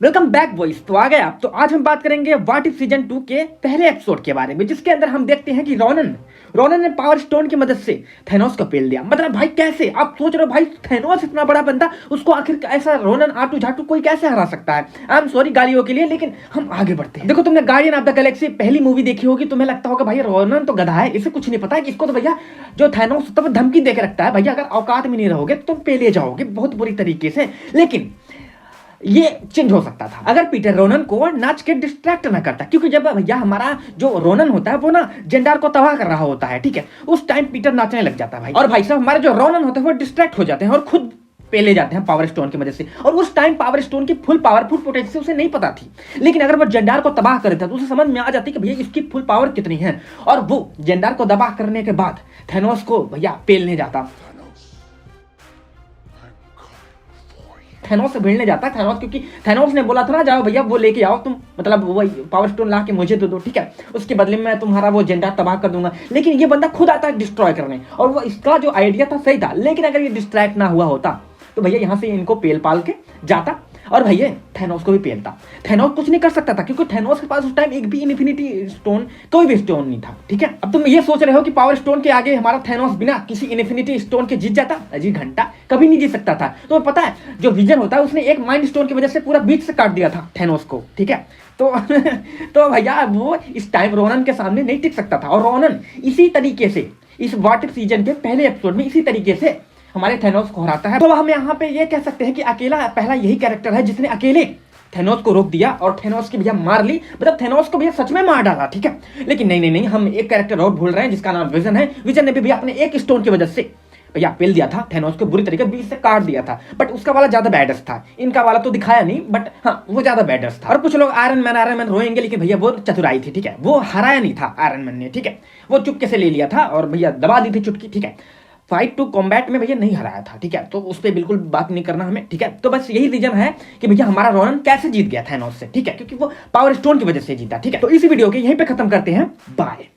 Welcome back boys. तो आ गए आप। तो आज हम बात करेंगे व्हाट इफ सीजन 2 के पहले एपिसोड के बारे में, जिसके अंदर हम देखते हैं कि रोनन ने पावर स्टोन की मदद से थेनोस को पेल दिया। मतलब भाई कैसे? आप सोच रहे हो भाई थेनोस इतना बड़ा बंदा, उसको आखिर ऐसा रोनन आटू झाटू कोई कैसे हरा सकता है? आई एम सॉरी गालियों के लिए, लेकिन हम आगे बढ़ते हैं। देखो, तुमने गार्डियन ऑफ द गैलेक्सी पहली मूवी देखी होगी, तुम्हें लगता होगा भाई रोनन तो गधा है, इसे कुछ नहीं पता है कि इसको तो भैया जो थेनोस होता है वो धमकी देकर रखता है, भैया अगर औकात में नहीं रहोगे तो तुम पेले जाओगे बहुत बुरी तरीके से। लेकिन ये चेंज हो सकता था अगर पीटर रोनन को नाच के डिस्ट्रैक्ट ना करता, क्योंकि जब भैया हमारा जो रोनन होता है वो ना जेंडार को तबाह कर रहा होता है, ठीक है, उस टाइम पीटर नाचने लग जाता है भाई। और भाई साहब हमारे जो रोनन होते हैं वो डिस्ट्रैक्ट हो जाते हैं और खुद पेले जाते हैं पावर स्टोन की मदद से। और उस टाइम पावर स्टोन की फुल पावरफुल पोटेंशियल उसे नहीं पता थी, लेकिन अगर वो जेंडार को तबाह कर देता तो उसे समझ में आ जाती कि भैया इसकी फुल पावर कितनी है, और वो जेंडार को तबाह करने के बाद थेनोस को भैया पेलने जाता। थेनोस से भिड़ने जाता है थेनोस, क्योंकि थेनोस ने बोला था ना जाओ भैया वो लेके आओ तुम, मतलब वो पावर स्टोन ला के मुझे दे दो, ठीक है, उसके बदले में मैं तुम्हारा वो जेंडा तबाह कर दूंगा। लेकिन ये बंदा खुद आता है डिस्ट्रॉय करने, और वो इसका जो आइडिया था सही था, लेकिन अगर ये डिस्ट्रैक्ट ना हुआ होता तो भैया यहाँ से इनको पेल पाल के जाता और भैया थेनोस को भी पेलता। थेनोस कुछ नहीं कर सकता था क्योंकि थेनोस के पास उस टाइम एक भी इन्फिनिटी स्टोन, कोई भी स्टोन नहीं था, ठीक है। अब तुम ये सोच रहे हो कि पावर स्टोन के आगे हमारा थेनोस बिना किसी इन्फिनिटी स्टोन के जीत जाता? अजी घंटा, कभी नहीं जीत सकता था। तो पता है जो विजन होता है उसने एक माइंड स्टोन की वजह से पूरा बीच से काट दिया था थेनोस को, ठीक है। तो तो भैया वो इस टाइम रोनन के सामने नहीं टिक सकता था, और रोनन इसी तरीके से इस व्हाट इफ सीजन के पहले एपिसोड में इसी तरीके से हमारे थेनोस को हराता है। तो हम यहाँ पे ये कह सकते हैं कि अकेला पहला यही कैरेक्टर है जिसने अकेले थेनोस को रोक दिया और थेनोस की भैया मार ली, मतलब थेनोस को भैया सच में मार डाला, ठीक है। लेकिन नहीं नहीं नहीं, हम एक कैरेक्टर और भूल रहे हैं जिसका नाम विजन है। विजन ने भी भैया अपने एक स्टोन की वजह से भैया पेल दिया था थेनोस को, बुरी तरीके बीच से काट दिया था, बट उसका वाला ज्यादा बैडस था, इनका वाला तो दिखाया नहीं, बट हाँ वो ज्यादा बैडस था। और कुछ लोग आयरन मैन रोएंगे, लेकिन भैया वो चतुराई थी, ठीक है, वो हराया नहीं था आयरन मैन ने, ठीक है, वो चुपके से ले लिया था और भैया दबा दी थी चुटकी, ठीक है। फाइट टू कॉम्बैट में भैया नहीं हराया था, ठीक है, तो उस पर बिल्कुल बात नहीं करना हमें, ठीक है। तो बस यही रीजन है कि भैया हमारा रोनन कैसे जीत गया थेनोस से, ठीक है, क्योंकि वो पावर स्टोन की वजह से जीता, ठीक है। तो इसी वीडियो के यहीं पे खत्म करते हैं, बाय।